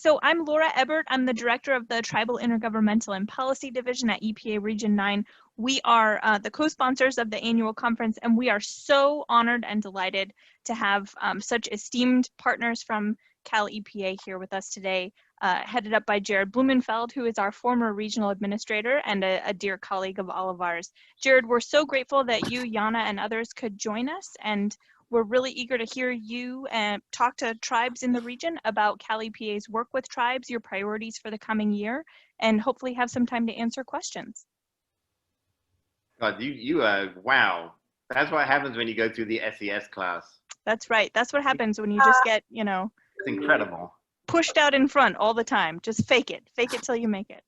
So I'm Laura Ebert. I'm the director of the Tribal Intergovernmental and Policy Division at EPA Region 9. We are the co-sponsors of the annual conference, and we are so honored and delighted to have such esteemed partners from CalEPA here with us today, headed up by Jared Blumenfeld, who is our former regional administrator and a dear colleague of all of ours. Jared, we're so grateful that you, Yana, and others could join us, and we're really eager to hear you talk to tribes in the region about CalEPA's work with tribes, your priorities for the coming year, and hopefully have some time to answer questions. God, wow. That's what happens when you go through the SES class. That's right. That's what happens when you just get, you know, it's incredible. Pushed out in front all the time. Just fake it. Fake it till you make it.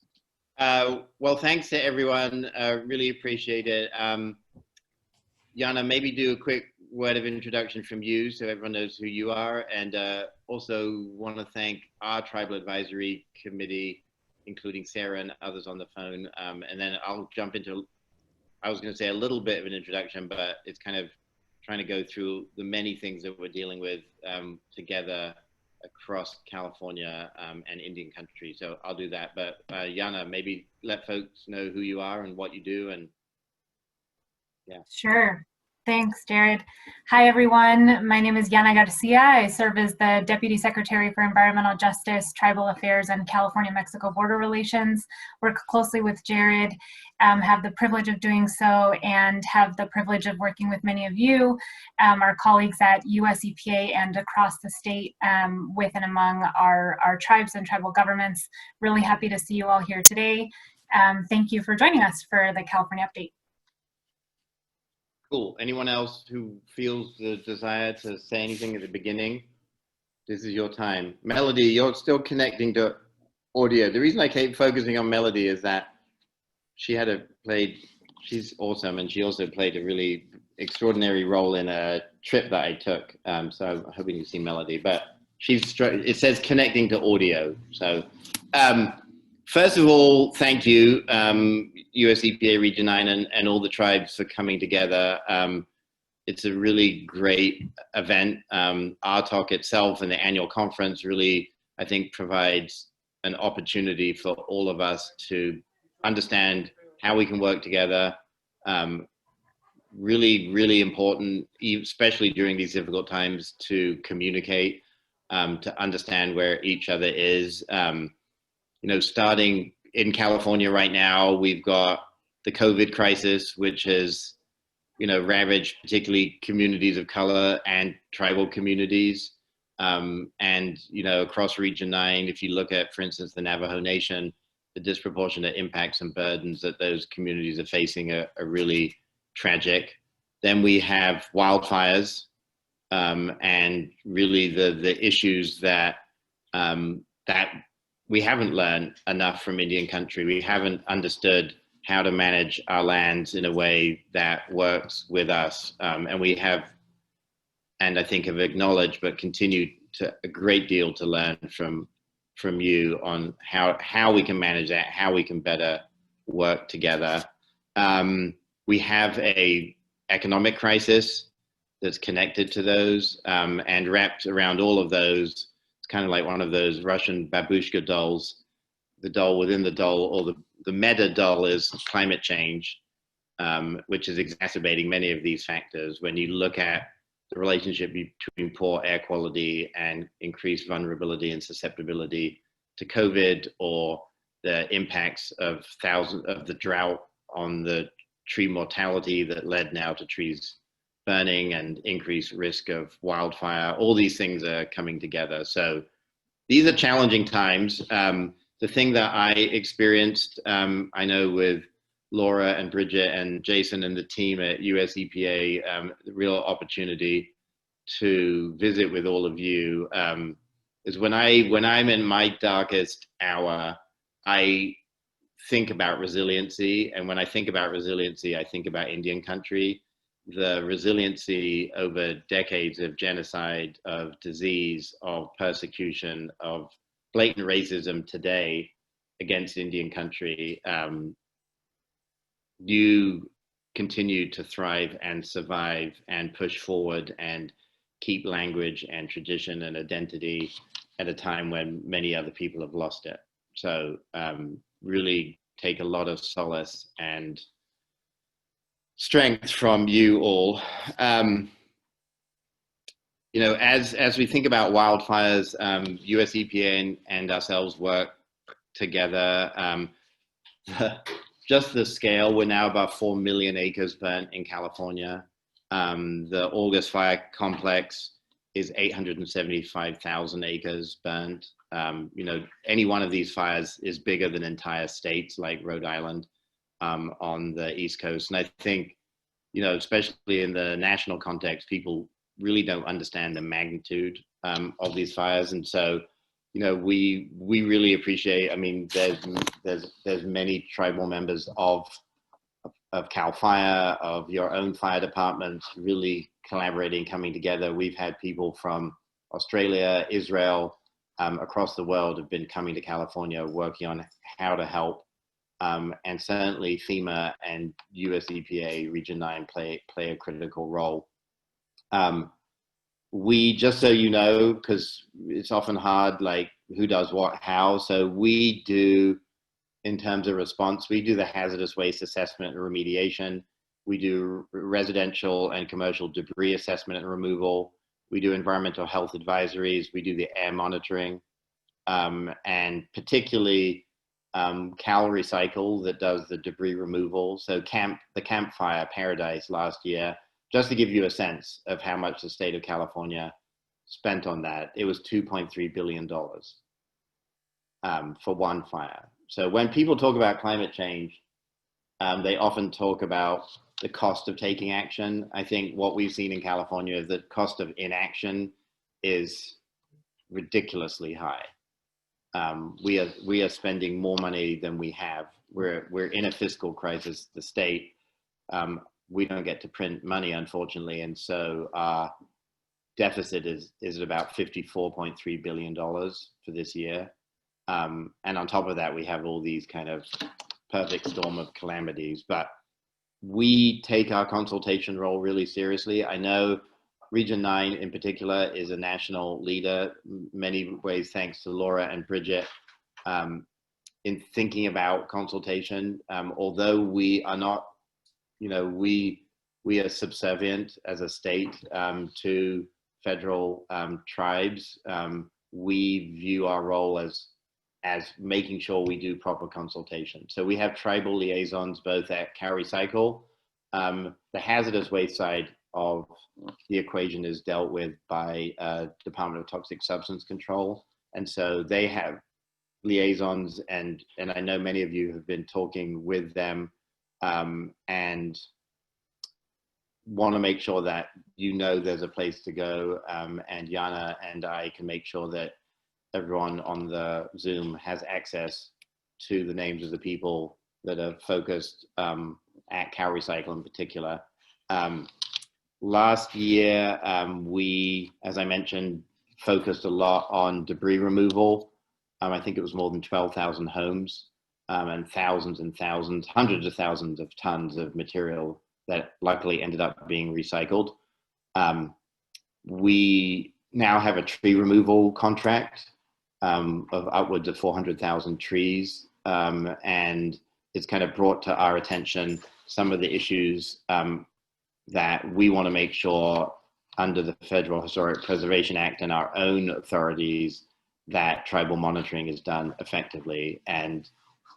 Well, thanks to everyone. Really appreciate it. Yana, maybe do a quick word of introduction from you so everyone knows who you are, and also want to thank our Tribal Advisory Committee, including Sarah and others on the phone, and then I'll jump into, I was going to say a little bit of an introduction, but it's kind of trying to go through the many things that we're dealing with together across California and Indian country. So I'll do that, but Yana, maybe let folks know who you are and what you do, and yeah. Sure. Thanks, Jared. Hi, everyone. My name is Yana Garcia. I serve as the Deputy Secretary for Environmental Justice, Tribal Affairs, and California-Mexico Border Relations. Work closely with Jared, have the privilege of doing so, and have the privilege of working with many of you, our colleagues at US EPA and across the state with and among our tribes and tribal governments. Really happy to see you all here today. Thank you for joining us for the California Update. Cool. Anyone else who feels the desire to say anything at the beginning? This is your time. Melody, you're still connecting to audio. The reason I keep focusing on Melody is that she's awesome, and she also played a really extraordinary role in a trip that I took. So I'm hoping you see Melody, but it says connecting to audio. So first of all, thank you, US EPA Region 9 and all the tribes for coming together. It's a really great event. Our talk itself and the annual conference really, I think, provides an opportunity for all of us to understand how we can work together. Really, really important, especially during these difficult times, to communicate, to understand where each other is. You know, starting in California right now, we've got the COVID crisis, which has, you know, ravaged particularly communities of color and tribal communities. And, you know, across Region 9, if you look at, for instance, the Navajo Nation, the disproportionate impacts and burdens that those communities are facing are really tragic. Then we have wildfires, and really the issues that we haven't learned enough from Indian country. We haven't understood how to manage our lands in a way that works with us. And we have, and I think have acknowledged, but continue to a great deal to learn from you on how we can manage that, how we can better work together. We have a economic crisis that's connected to those, and wrapped around all of those. Kind of like one of those Russian babushka dolls, the doll within the doll, or the meta doll is climate change, which is exacerbating many of these factors. When you look at the relationship between poor air quality and increased vulnerability and susceptibility to COVID, or the impacts of the drought on the tree mortality that led now to trees burning and increased risk of wildfire, all these things are coming together. So these are challenging times. The thing that I experienced, I know with Laura and Bridget and Jason and the team at US EPA, the real opportunity to visit with all of you is when I'm in my darkest hour, I think about resiliency. And when I think about resiliency, I think about Indian country. The resiliency over decades of genocide, of disease, of persecution, of blatant racism today against Indian country, you continue to thrive and survive and push forward and keep language and tradition and identity at a time when many other people have lost it. So really take a lot of solace and strength from you all. You know, as we think about wildfires, US EPA and ourselves work together. Just the scale, we're now about 4 million acres burnt in California. The August fire complex is 875,000 acres burnt. You know, any one of these fires is bigger than entire states like Rhode Island on the East Coast. And I think, you know, especially in the national context, people really don't understand the magnitude of these fires. And so, you know, we really appreciate, I mean, there's many tribal members of CAL FIRE, of your own fire departments, really collaborating, coming together. We've had people from Australia, Israel, across the world have been coming to California, working on how to help. And certainly FEMA and US EPA Region 9 play a critical role. We, just so you know, because it's often hard, like who does what, how. So we do, in terms of response, we do the hazardous waste assessment and remediation. We do residential and commercial debris assessment and removal. We do environmental health advisories. We do the air monitoring. And particularly Cal Recycle that does the debris removal. So the campfire paradise last year, just to give you a sense of how much the state of California spent on that, it was $2.3 billion for one fire. So when people talk about climate change, they often talk about the cost of taking action. I think what we've seen in California is the cost of inaction is ridiculously high. We are spending more money than we have. We're in a fiscal crisis, the state. We don't get to print money, unfortunately, and so our deficit is at about $54.3 billion for this year. And on top of that, we have all these kind of perfect storm of calamities. But we take our consultation role really seriously. I know Region 9 in particular is a national leader, many ways thanks to Laura and Bridget, in thinking about consultation. Although we are not, you know, we are subservient as a state to federal tribes. We view our role as making sure we do proper consultation. So we have tribal liaisons both at CalRecycle. The hazardous waste side of the equation is dealt with by Department of Toxic Substance Control. And so they have liaisons, and I know many of you have been talking with them and want to make sure that you know there's a place to go. And Yana and I can make sure that everyone on the Zoom has access to the names of the people that are focused at CalRecycle in particular. Last year, we, as I mentioned, focused a lot on debris removal. I think it was more than 12,000 homes and thousands and thousands, hundreds of thousands of tons of material that luckily ended up being recycled. We now have a tree removal contract of upwards of 400,000 trees. And it's kind of brought to our attention some of the issues that we want to make sure under the Federal Historic Preservation Act and our own authorities that tribal monitoring is done effectively. And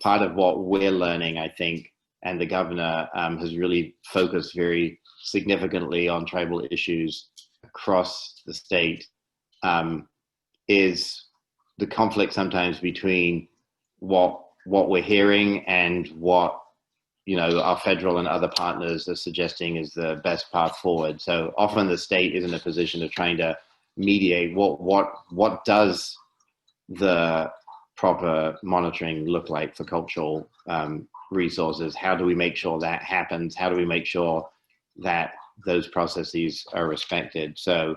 part of what we're learning, I think, and the governor has really focused very significantly on tribal issues across the state, is the conflict sometimes between what we're hearing and what, you know, our federal and other partners are suggesting is the best path forward. So often the state is in a position of trying to mediate what does the proper monitoring look like for cultural resources? How do we make sure that happens? How do we make sure that those processes are respected? So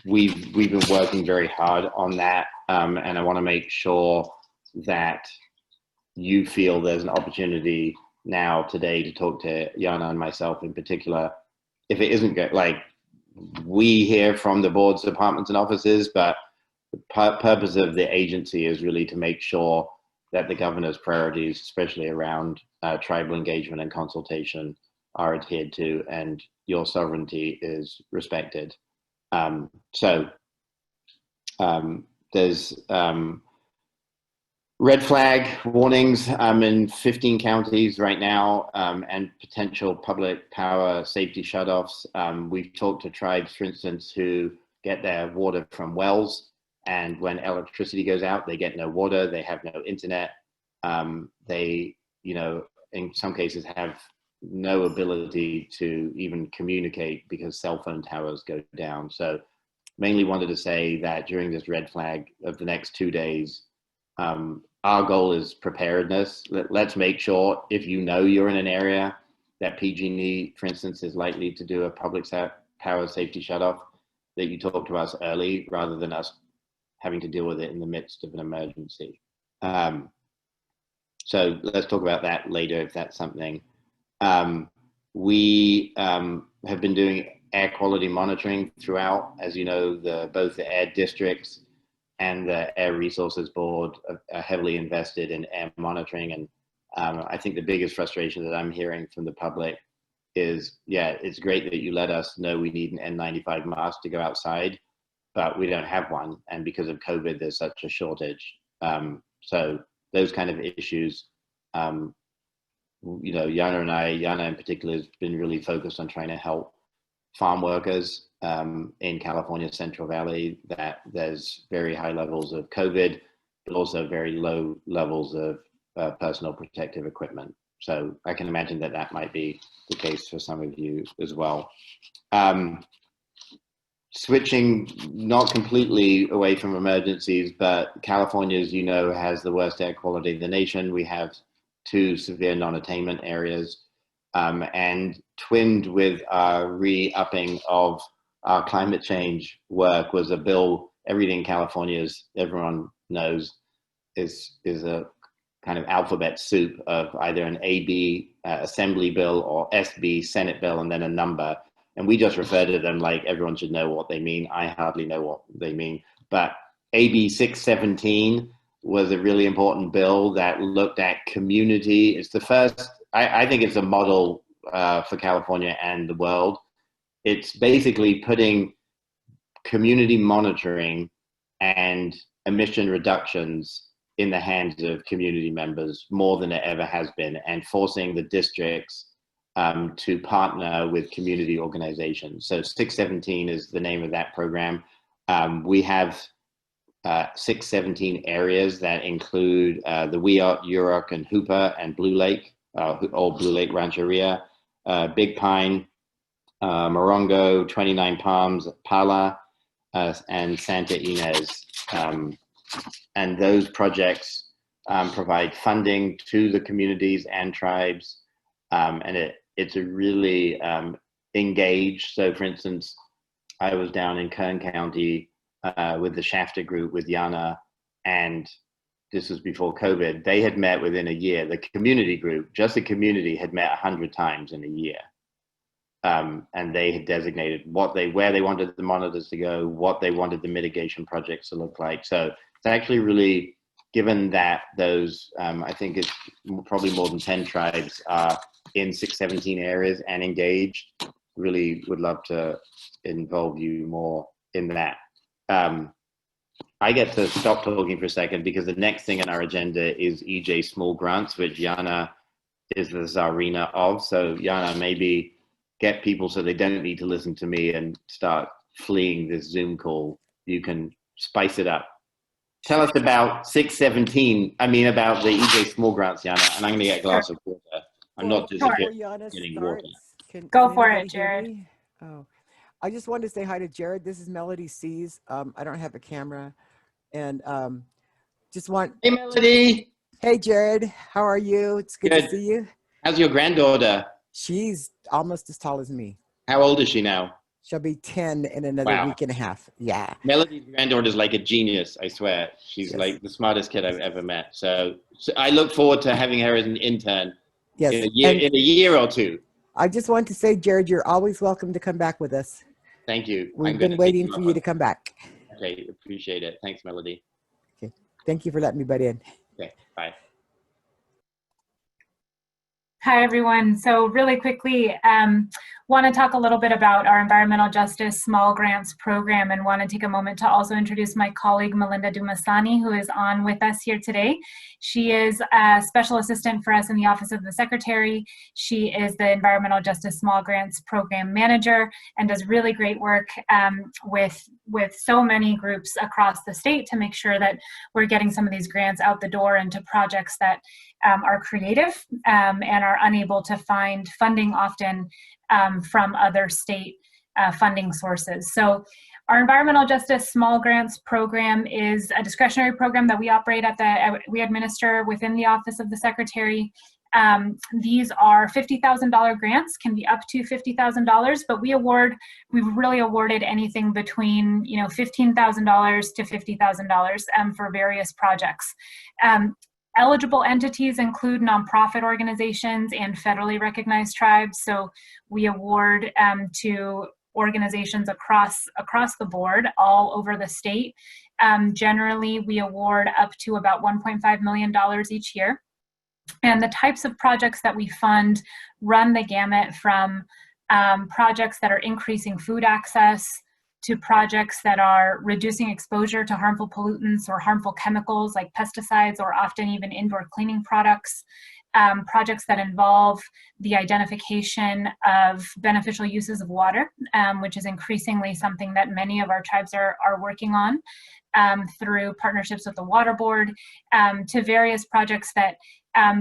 we've been working very hard on that, and I want to make sure that you feel there's an opportunity now today to talk to Yana and myself in particular. If it isn't good, like, we hear from the boards, departments, and offices, but the purpose of the agency is really to make sure that the governor's priorities, especially around tribal engagement and consultation, are adhered to and your sovereignty is respected. There's red flag warnings in 15 counties right now, and potential public power safety shutoffs. We've talked to tribes, for instance, who get their water from wells, and when electricity goes out, they get no water, they have no internet. They, in some cases have no ability to even communicate because cell phone towers go down. So mainly wanted to say that during this red flag of the next 2 days, our goal is preparedness. Let's make sure, if you're in an area that PG&E, for instance, is likely to do a public power safety shutoff, that you talk to us early rather than us having to deal with it in the midst of an emergency. So let's talk about that later if that's something. We have been doing air quality monitoring throughout. As you know, both the air districts and the Air Resources Board are heavily invested in air monitoring. And I think the biggest frustration that I'm hearing from the public is, yeah, it's great that you let us know we need an N95 mask to go outside, but we don't have one. And because of COVID, there's such a shortage. So those kind of issues, Yana in particular has been really focused on trying to help farm workers in California Central Valley, that there's very high levels of COVID, but also very low levels of personal protective equipment. So I can imagine that that might be the case for some of you as well. Switching not completely away from emergencies, but California, as you know, has the worst air quality in the nation. We have 2 severe non-attainment areas, and twinned with our re-upping of our climate change work was a bill. Everything California, as everyone knows, is a kind of alphabet soup of either an AB Assembly bill or SB Senate bill and then a number. And we just refer to them like everyone should know what they mean. I hardly know what they mean. But AB 617 was a really important bill that looked at community. It's the first, I think it's a model for California and the world. It's basically putting community monitoring and emission reductions in the hands of community members more than it ever has been, and forcing the districts to partner with community organizations. So 617 is the name of that program. We have 617 areas that include the Wiyot, Yurok, and Hooper, and Blue Lake, or Blue Lake Rancheria, Big Pine, Morongo, 29 Palms, Pala, and Santa Ynez. And those projects provide funding to the communities and tribes, and it's a really engaged. So for instance, I was down in Kern County with the Shafter group with Yana, and this was before COVID. They had met within a year. The community group, just the community, had met 100 times in a year. And they had designated where they wanted the monitors to go, what they wanted the mitigation projects to look like. So it's actually really, given that those, I think it's probably more than 10 tribes are in 617 areas and engaged, really would love to involve you more in that. I get to stop talking for a second because the next thing on our agenda is EJ Small Grants, which Yana is the czarina of. So Yana, maybe get people so they don't need to listen to me and start fleeing this Zoom call. You can spice it up. Tell us about 617, about the EJ Small Grants, Yana, and I'm gonna get a glass of water. I'm not just getting water. Go for it, Jared. Oh, I just wanted to say hi to Jared. This is Melody C's. I don't have a camera, and Hey, Melody. Hey, Jared. How are you? It's good to see you. How's your granddaughter? She's almost as tall as me. How old is she now? She'll be 10 in another week and a half. Yeah. Melody's granddaughter is like a genius, I swear. She's like the smartest kid I've ever met. So I look forward to having her as an intern in a year or two. I just want to say, Jared, you're always welcome to come back with us. Thank you. We've been waiting for you to come back. Okay, appreciate it. Thanks, Melody. Okay, thank you for letting me butt in. Okay, bye. Hi, everyone. So really quickly, want to talk a little bit about our environmental justice small grants program, and want to take a moment to also introduce my colleague, Melinda Dumasani, who is on with us here today. She is a special assistant for us in the Office of the Secretary. She is the environmental justice small grants program manager and does really great work with so many groups across the state to make sure that we're getting some of these grants out the door into projects that are creative and are unable to find funding often from other state funding sources. So our environmental justice small grants program is a discretionary program that we operate we administer within the Office of the Secretary. These are $50,000 grants, can be up to $50,000, but we've really awarded anything between $15,000 to $50,000 for various projects. Eligible entities include nonprofit organizations and federally recognized tribes. So we award to organizations across the board, all over the state. Generally, we award up to about $1.5 million each year. And the types of projects that we fund run the gamut from projects that are increasing food access, to projects that are reducing exposure to harmful pollutants or harmful chemicals like pesticides or often even indoor cleaning products, projects that involve the identification of beneficial uses of water, which is increasingly something that many of our tribes are working on through partnerships with the Water Board, to various projects that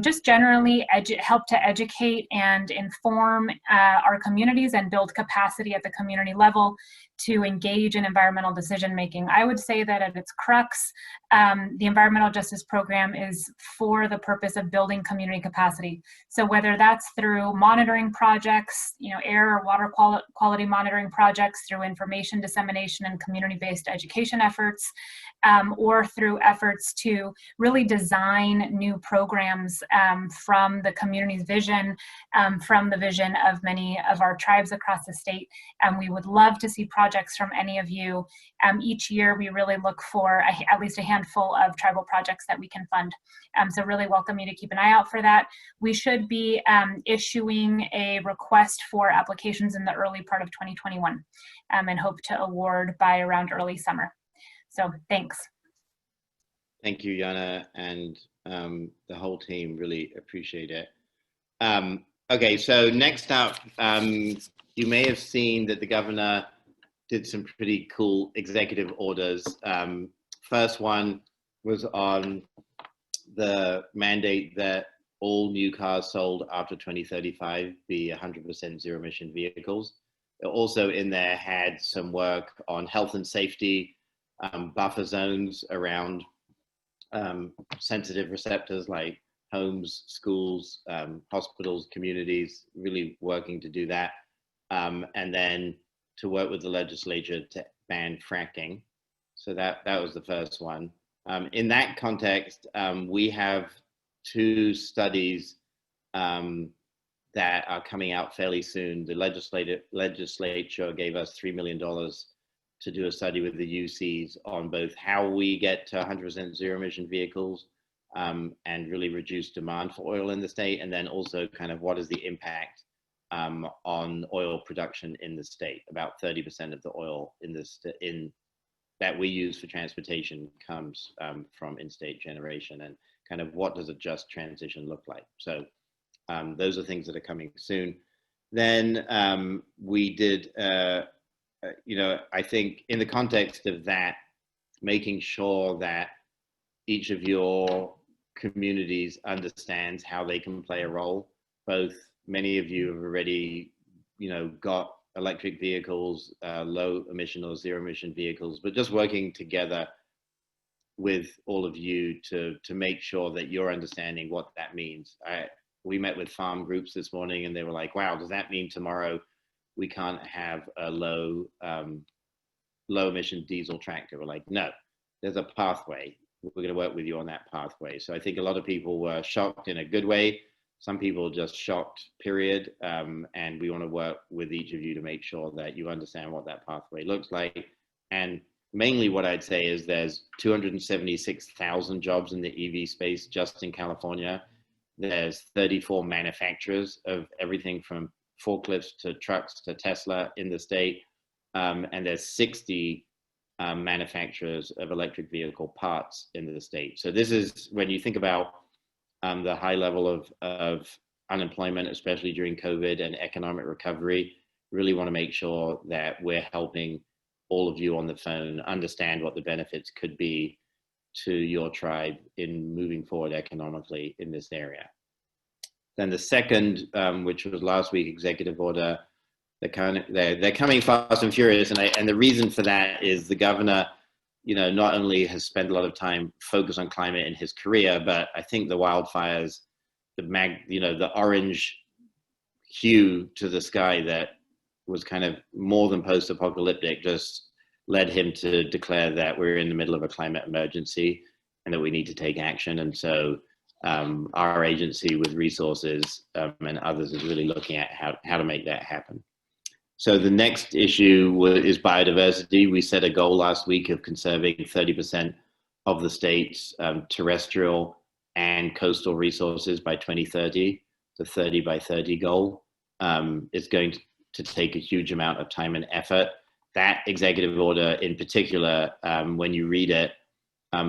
just generally help to educate and inform our communities and build capacity at the community level to engage in environmental decision making. I would say that at its crux, the environmental justice program is for the purpose of building community capacity. So whether that's through monitoring projects, air or water quality monitoring projects, through information dissemination and community-based education efforts, or through efforts to really design new programs from the community's vision, from the vision of many of our tribes across the state. We would love to see projects from any of you. Each year we really look for at least a handful of tribal projects that we can fund. So really welcome you to keep an eye out for that. We should be issuing a request for applications in the early part of 2021 and hope to award by around early summer. So thanks. Thank you, Yana, and the whole team. Really appreciate it. Okay, so next up, you may have seen that the governor did some pretty cool executive orders. First one was on the mandate that all new cars sold after 2035 be 100% zero emission vehicles. It also in there had some work on health and safety, buffer zones around sensitive receptors like homes, schools, hospitals, communities, really working to do that. And then to work with the legislature to ban fracking. So that was the first one. In that context, we have two studies that are coming out fairly soon. The legislature gave us $3 million to do a study with the UCs on both how we get to 100% zero emission vehicles and really reduce demand for oil in the state, and then also kind of what is the impact on oil production in the state. About 30% of the oil that we use for transportation comes from in-state generation, and kind of what does a just transition look like. So those are things that are coming soon. Then we did, I think in the context of that, making sure that each of your communities understands how they can play a role. Both many of you have already, got electric vehicles, low emission or zero emission vehicles, but just working together with all of you to make sure that you're understanding what that means. We met with farm groups this morning and they were like, wow, does that mean tomorrow we can't have a low emission diesel tractor? We're like, no, there's a pathway. We're going to work with you on that pathway. So I think a lot of people were shocked in a good way. Some people just shocked, period. And we want to work with each of you to make sure that you understand what that pathway looks like. And mainly what I'd say is there's 276,000 jobs in the EV space just in California. There's 34 manufacturers of everything from forklifts to trucks to Tesla in the state. And there's 60 manufacturers of electric vehicle parts in the state. So this is, when you think about the high level of unemployment, especially during COVID, and economic recovery, really want to make sure that we're helping all of you on the phone understand what the benefits could be to your tribe in moving forward economically in this area. Then the second, which was last week, executive order, they're coming fast and furious, and the reason for that is the governor, not only has spent a lot of time focused on climate in his career, but I think the wildfires, the orange hue to the sky that was kind of more than post-apocalyptic, just led him to declare that we're in the middle of a climate emergency and that we need to take action. And so our agency with resources and others is really looking at how to make that happen. So the next issue is biodiversity. We set a goal last week of conserving 30% of the state's terrestrial and coastal resources by 2030, the 30 by 30 goal. It's going to take a huge amount of time and effort. That executive order in particular, when you read it,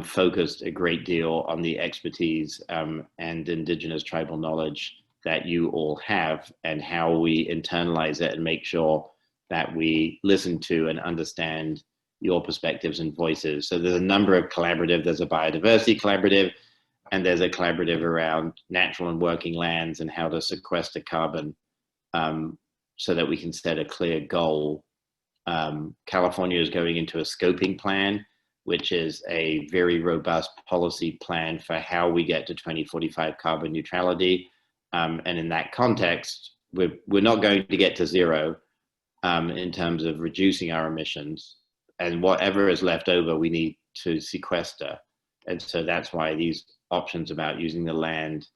focused a great deal on the expertise and indigenous tribal knowledge that you all have, and how we internalize it and make sure that we listen to and understand your perspectives and voices. So there's a number of collaborative, there's a biodiversity collaborative, and there's a collaborative around natural and working lands and how to sequester carbon so that we can set a clear goal. California is going into a scoping plan, which is a very robust policy plan for how we get to 2045 carbon neutrality. And in that context, we're not going to get to zero in terms of reducing our emissions. And whatever is left over, we need to sequester. And so that's why these options about using the land,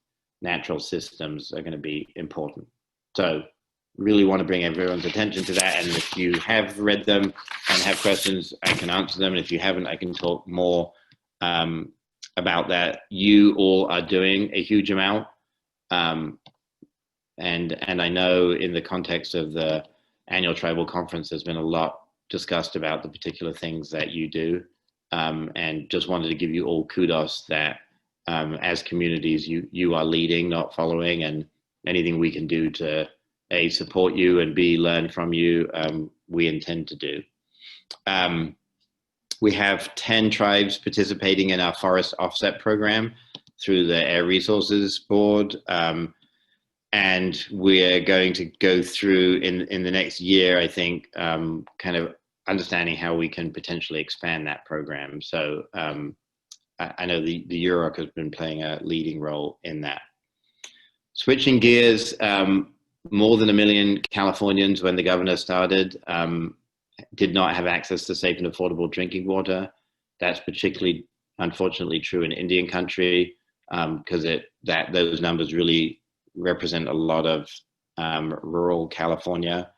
natural systems are going to be important. So really want to bring everyone's attention to that. And if you have read them and have questions, I can answer them. And if you haven't, I can talk more about that. You all are doing a huge amount. And I know in the context of the annual tribal conference, there's been a lot discussed about the particular things that you do. And just wanted to give you all kudos that as communities, you are leading, not following, and anything we can do to A, support you, and B, learn from you, we intend to do. We have 10 tribes participating in our forest offset program through the Air Resources Board. And we're going to go through in the next year, I think, kind of understanding how we can potentially expand that program. So I know the UROC has been playing a leading role in that. Switching gears, more than 1 million Californians, when the governor started, did not have access to safe and affordable drinking water. That's particularly, unfortunately, true in Indian country, because those numbers really represent a lot of rural California.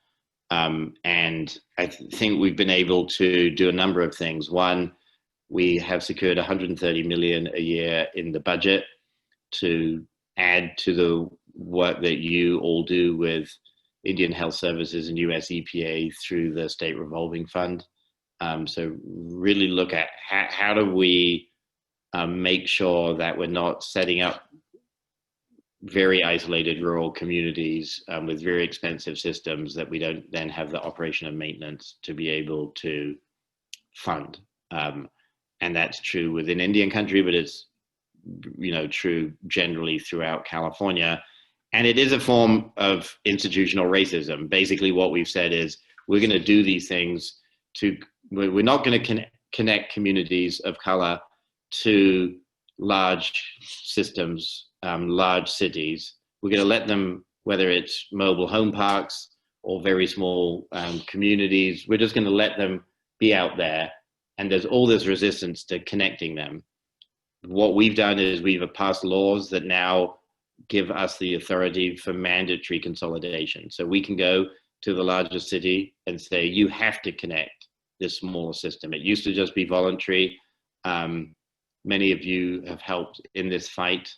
And I think we've been able to do a number of things. One, we have secured $130 million a year in the budget to add to the work that you all do with Indian Health Services and US EPA through the State Revolving Fund. So really look at how do we make sure that we're not setting up very isolated rural communities with very expensive systems that we don't then have the operation and maintenance to be able to fund. And that's true within Indian country, but it's true generally throughout California. And it is a form of institutional racism. Basically what we've said is we're going to do these things we're not going to connect communities of color to large systems, large cities. We're going to let them, whether it's mobile home parks or very small communities, we're just going to let them be out there. And there's all this resistance to connecting them. What we've done is we've passed laws that now give us the authority for mandatory consolidation. So we can go to the largest city and say, you have to connect this smaller system. It used to just be voluntary. Many of you have helped in this fight.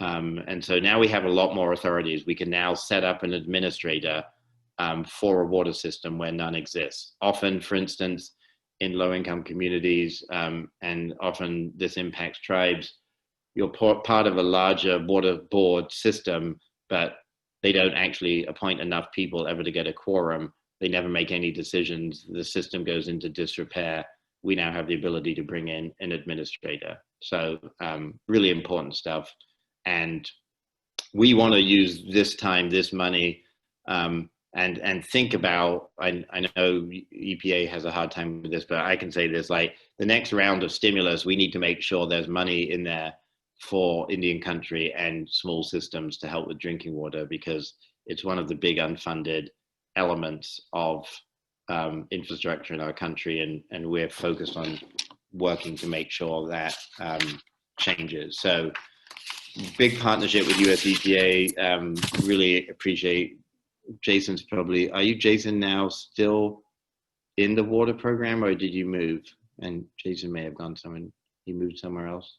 And so now we have a lot more authorities. We can now set up an administrator for a water system where none exists. Often, for instance, in low-income communities, and often this impacts tribes, you're part of a larger water board system, but they don't actually appoint enough people ever to get a quorum. They never make any decisions. The system goes into disrepair. We now have the ability to bring in an administrator. So really important stuff. And we want to use this time, this money, and think about, I know EPA has a hard time with this, but I can say this, like the next round of stimulus, we need to make sure there's money in there for Indian country and small systems to help with drinking water, because it's one of the big unfunded elements of infrastructure in our country, and we're focused on working to make sure that changes. So big partnership with US EPA, really appreciate. Jason's probably, are you, Jason, now still in the water program, or did you move? And Jason may have gone somewhere, he moved somewhere else.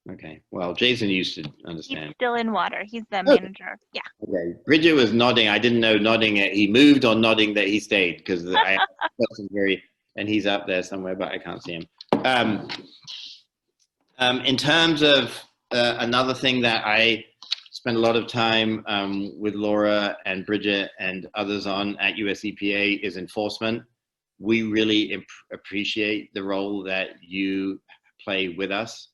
Okay, well, Jason used to understand. He's still in water. He's the manager. Yeah. Okay, Bridget was nodding. I didn't know nodding that he moved or nodding that he stayed, because I wasn't very, and he's up there somewhere, but I can't see him. In terms of another thing that I spend a lot of time with Laura and Bridget and others on at US EPA is enforcement. We really appreciate the role that you play with us.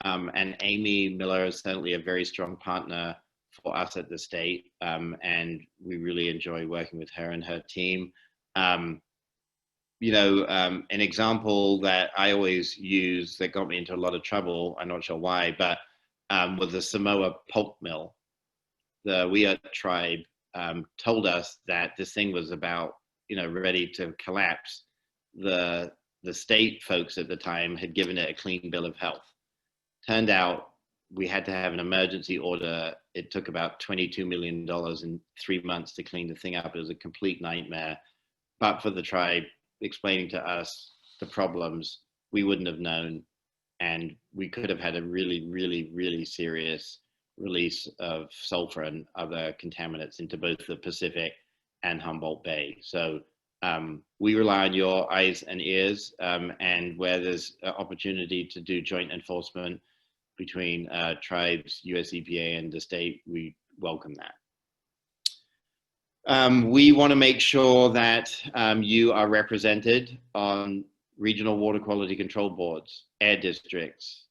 And Amy Miller is certainly a very strong partner for us at the state. And we really enjoy working with her and her team. You know, an example that I always use that got me into a lot of trouble, I'm not sure why, but was the Samoa pulp mill. The Wiyot tribe told us that this thing was about, you know, ready to collapse. The state folks at the time had given it a clean bill of health. Turned out we had to have an emergency order. It took about $22 million in 3 months to clean the thing up. It was a complete nightmare. But for the tribe explaining to us the problems, we wouldn't have known. And we could have had a really, really, really serious release of sulfur and other contaminants into both the Pacific and Humboldt Bay. So we rely on your eyes and ears, and where there's opportunity to do joint enforcement between tribes, US EPA, and the state, we welcome that. We want to make sure that you are represented on regional water quality control boards, air districts.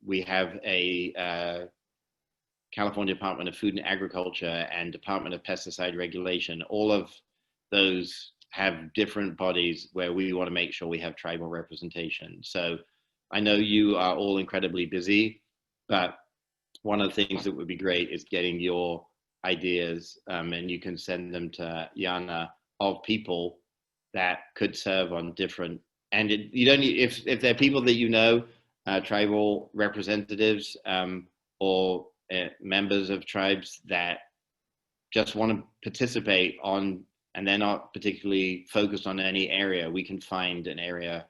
We have a California Department of Food and Agriculture and Department of Pesticide Regulation. All of those have different bodies where we want to make sure we have tribal representation. So I know you are all incredibly busy, but one of the things that would be great is getting your ideas, and you can send them to Yana, of people that could serve on different, and you don't need, if they're people that you know, tribal representatives, or members of tribes that just want to participate on, and they're not particularly focused on any area, we can find an area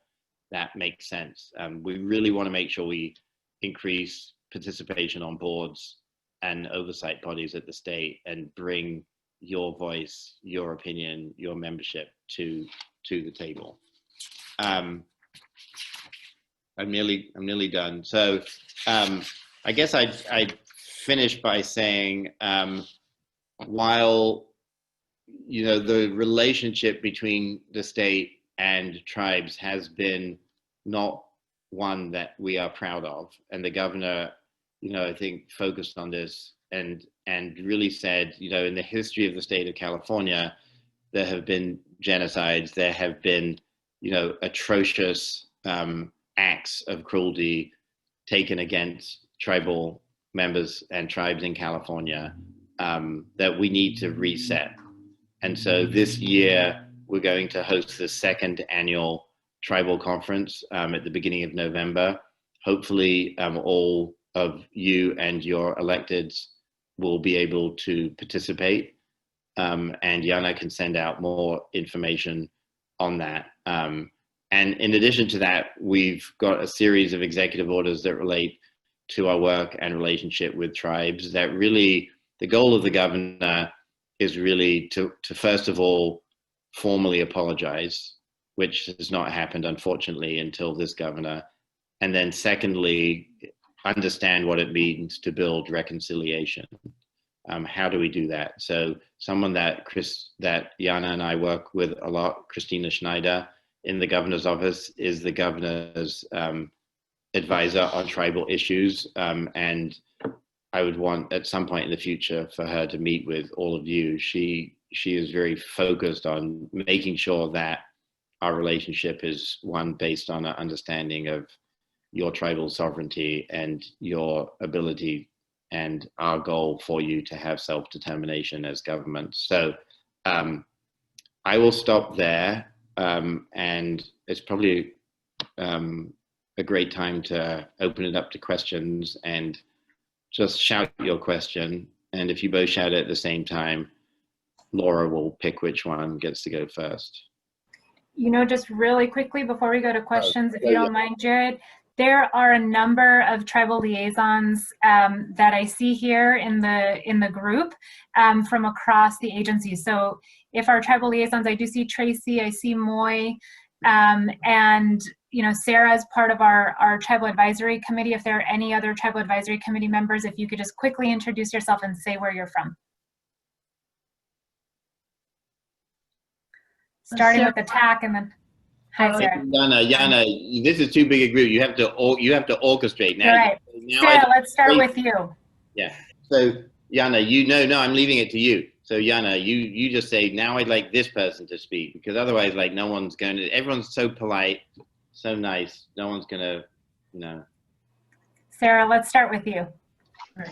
that makes sense. We really want to make sure we increase participation on boards and oversight bodies at the state and bring your voice, your opinion, your membership to the table. I'm nearly done. So I guess I'd finish by saying, while you know the relationship between the state and tribes has been not one that we are proud of, and the governor, you know, I think focused on this and really said, you know, in the history of the state of California, there have been genocides, there have been, you know, atrocious acts of cruelty taken against tribal members and tribes in California, that we need to reset. And so this year, we're going to host the second annual tribal conference at the beginning of November. Hopefully, all of you and your electeds will be able to participate. And Yana can send out more information on that. And in addition to that, we've got a series of executive orders that relate to our work and relationship with tribes that really, the goal of the governor is really to first of all, formally apologize, which has not happened, unfortunately, until this governor. And then secondly, understand what it means to build reconciliation. How do we do that? So someone that Jana and I work with a lot, Christina Schneider in the governor's office, is the governor's advisor on tribal issues. And I would want at some point in the future for her to meet with all of you. She is very focused on making sure that our relationship is one based on an understanding of your tribal sovereignty and your ability and our goal for you to have self-determination as government. So I will stop there, and it's probably a great time to open it up to questions, and just shout your question. And if you both shout it at the same time, Laura will pick which one gets to go first. You know, just really quickly before we go to questions, if you don't mind, Jared, there are a number of tribal liaisons that I see here in the group from across the agencies. So if our tribal liaisons, I do see Tracy, I see Moy, and you know, Sarah is part of our tribal advisory committee. If there are any other tribal advisory committee members, if you could just quickly introduce yourself and say where you're from. Starting with the TAC and then, hi Sarah. Jana, this is too big a group. You have to orchestrate now. All right, Sarah, let's start with you. Yeah. So Jana, no, I'm leaving it to you. So Jana, you just say, now I'd like this person to speak, because otherwise, like, no one's going to. Everyone's so polite, so nice. No one's gonna, Sarah, let's start with you. All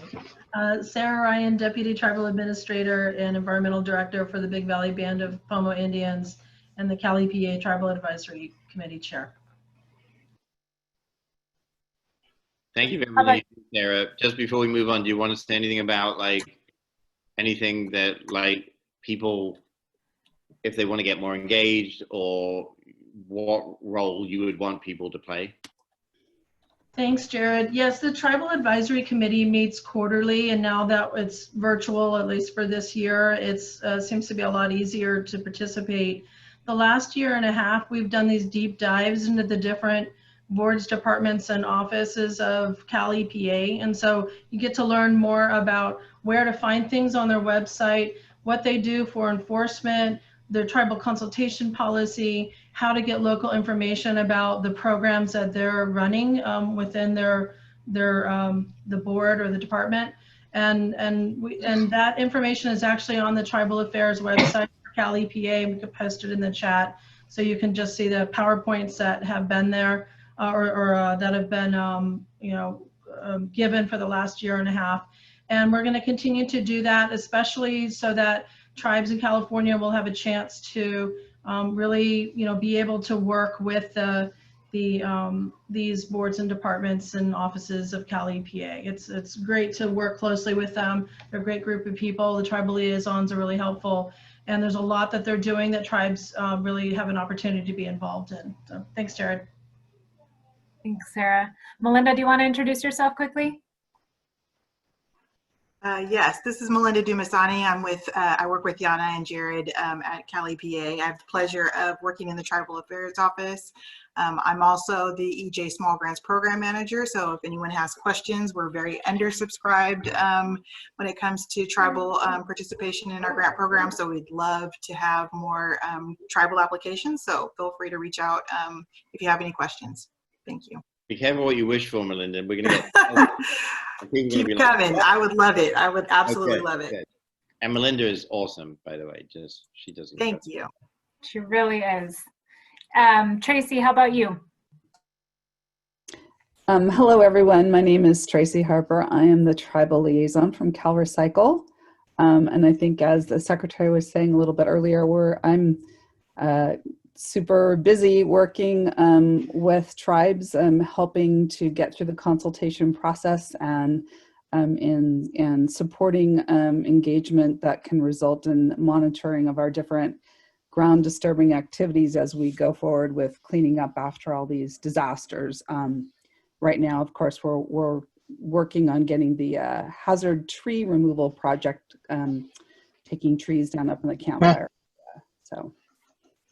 right. Sarah Ryan, Deputy Tribal Administrator and Environmental Director for the Big Valley Band of Pomo Indians and the CalEPA Tribal Advisory Committee Chair. Thank you very much, Sarah. Just before we move on, do you want to say anything about, like, anything that, like, people, if they want to get more engaged, or what role you would want people to play? Thanks, Jared. Yes, the Tribal Advisory Committee meets quarterly, and now that it's virtual, at least for this year, it seems to be a lot easier to participate. The last year and a half, we've done these deep dives into the different boards, departments, and offices of CalEPA, and so you get to learn more about where to find things on their website, what they do for enforcement, their tribal consultation policy, how to get local information about the programs that they're running within the board or the department, and that information is actually on the Tribal Affairs website for CalEPA. We could post it in the chat, so you can just see the PowerPoints that have been there or that have been given for the last year and a half. And we're going to continue to do that, especially so that tribes in California will have a chance to really, be able to work with these boards and departments and offices of CalEPA. It's great to work closely with them. They're a great group of people. The tribal liaisons are really helpful, and there's a lot that they're doing that tribes really have an opportunity to be involved in. So thanks, Jared. Thanks, Sarah. Melinda, do you want to introduce yourself quickly? Yes, this is Melinda Dumasani. I work with Jana and Jared at CalEPA. I have the pleasure of working in the Tribal Affairs Office. I'm also the EJ Small Grants Program Manager, so if anyone has questions, we're very undersubscribed when it comes to tribal participation in our grant program, so we'd love to have more tribal applications, so feel free to reach out if you have any questions. Thank you. Be careful what you wish for, Melinda. We're going to get keep coming. I would love it. I would absolutely love it. Okay. And Melinda is awesome, by the way. She doesn't. Thank you. She really is. Tracy, how about you? Hello, everyone. My name is Tracy Harper. I am the Tribal Liaison from CalRecycle. And I think, as the Secretary was saying a little bit earlier, I'm super busy working with tribes, helping to get through the consultation process and supporting engagement that can result in monitoring of our different ground disturbing activities as we go forward with cleaning up after all these disasters. Right now, of course, we're working on getting the hazard tree removal project, taking trees down up in the campfire. So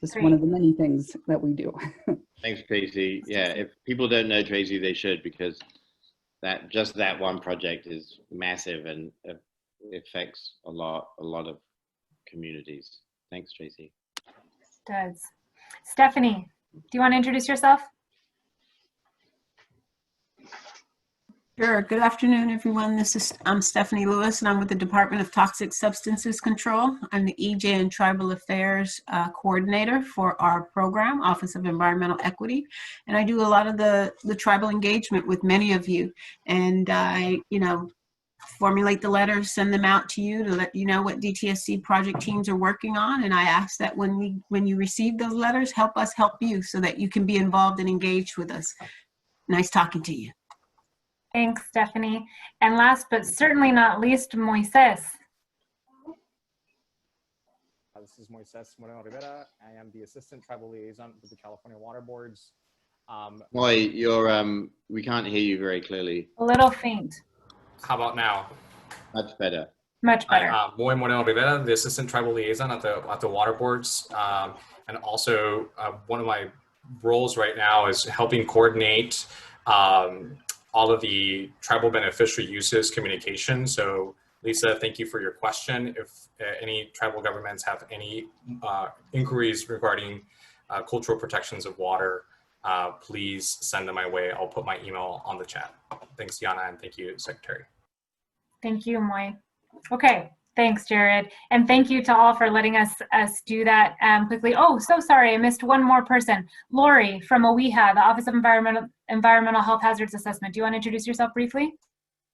this is one of the many things that we do. Thanks, Tracy. Yeah, if people don't know Tracy, they should, because just that one project is massive and it affects a lot of communities. Thanks, Tracy. It does. Stephanie, do you want to introduce yourself? Sure. Good afternoon, everyone. I'm Stephanie Lewis, and I'm with the Department of Toxic Substances Control. I'm the EJ and Tribal Affairs Coordinator for our program, Office of Environmental Equity. And I do a lot of the tribal engagement with many of you. And I, formulate the letters, send them out to you to let you know what DTSC project teams are working on. And I ask that when you receive those letters, help us help you so that you can be involved and engaged with us. Nice talking to you. Thanks, Stephanie. And last but certainly not least, Moises. This is Moises Moreno Rivera. I am the Assistant Tribal Liaison with the California Water Boards. Moy, we can't hear you very clearly. A little faint. How about now? Much better. Much better. Moy Moreno Rivera, the Assistant Tribal Liaison at the Water Boards. And also one of my roles right now is helping coordinate all of the tribal beneficiary uses communication. So Lisa, thank you for your question. If any tribal governments have any inquiries regarding cultural protections of water, please send them my way. I'll put my email on the chat. Thanks, Yana, and thank you, Secretary. Thank you, Moy. Okay, thanks, Jared. And thank you to all for letting us do that quickly. Oh, so sorry, I missed one more person. Lori from OEHA, the Office of Environmental Health Hazards Assessment. Do you want to introduce yourself briefly?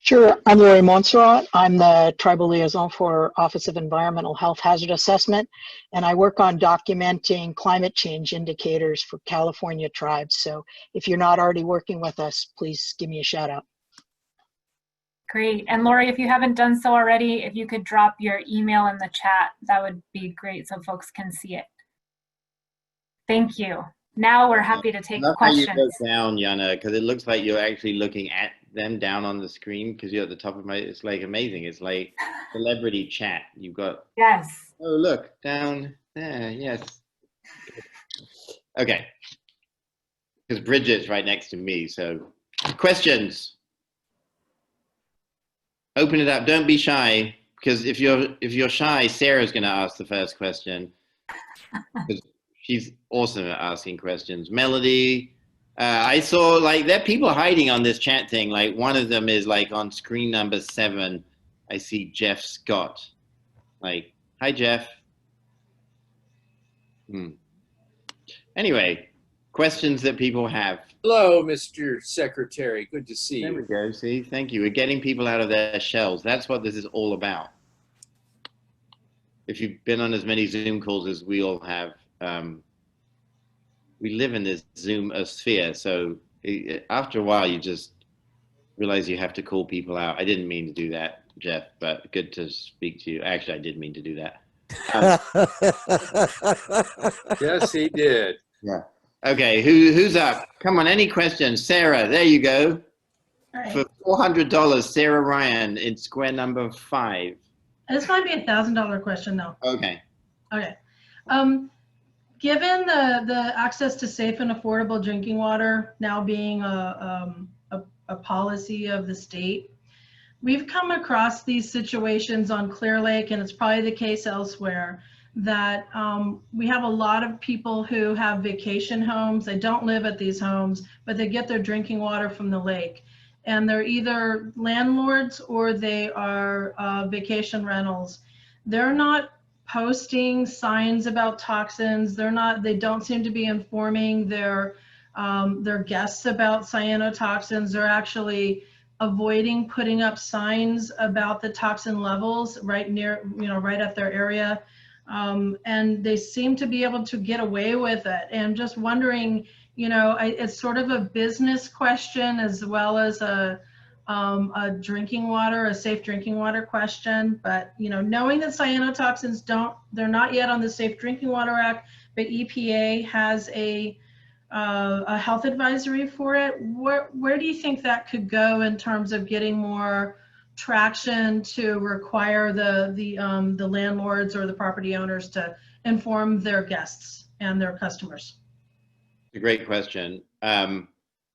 Sure, I'm Lori Montserrat. I'm the Tribal Liaison for Office of Environmental Health Hazard Assessment, and I work on documenting climate change indicators for California tribes. So if you're not already working with us, please give me a shout out. Great. And Lori, if you haven't done so already, if you could drop your email in the chat, that would be great so folks can see it. Thank you. Now we're happy to take questions. How you go down, Yana, because it looks like you're actually looking at them down on the screen because you're at the top of it's like amazing. It's like celebrity chat. You've got, yes. Oh, look, down there, yes. Okay. Because Bridget's right next to me, so questions. Open it up, don't be shy, because if you're shy, Sarah's gonna ask the first question. She's awesome at asking questions. Melody, I saw like there are people hiding on this chat thing. Like one of them is like on screen number 7. I see Jeff Scott. Like, hi Jeff. Anyway, questions that people have. Hello, Mr. Secretary. Good to see you. There we go. See, thank you. We're getting people out of their shells. That's what this is all about. If you've been on as many Zoom calls as we all have, we live in this Zoom sphere. So after a while, you just realize you have to call people out. I didn't mean to do that, Jeff, but good to speak to you. Actually, I did mean to do that. Yes, he did. Yeah. Okay, who's up? Come on, any questions? Sarah, there you go. All right. For $400, Sarah Ryan in square number 5. This might be a $1,000 question though. Okay. Okay. Given the access to safe and affordable drinking water now being a policy of the state, we've come across these situations on Clear Lake, and it's probably the case elsewhere, that we have a lot of people who have vacation homes. They don't live at these homes, but they get their drinking water from the lake. And they're either landlords or they are vacation rentals. They're not posting signs about toxins. They don't seem to be informing their guests about cyanotoxins. They're actually avoiding putting up signs about the toxin levels right near, right at their area. And they seem to be able to get away with it. And just wondering, it's sort of a business question as well as a a drinking water, a safe drinking water question. But, you know, knowing that cyanotoxins they're not yet on the Safe Drinking Water Act, but EPA has a health advisory for it. Where do you think that could go in terms of getting more traction to require the landlords or the property owners to inform their guests and their customers? A great question.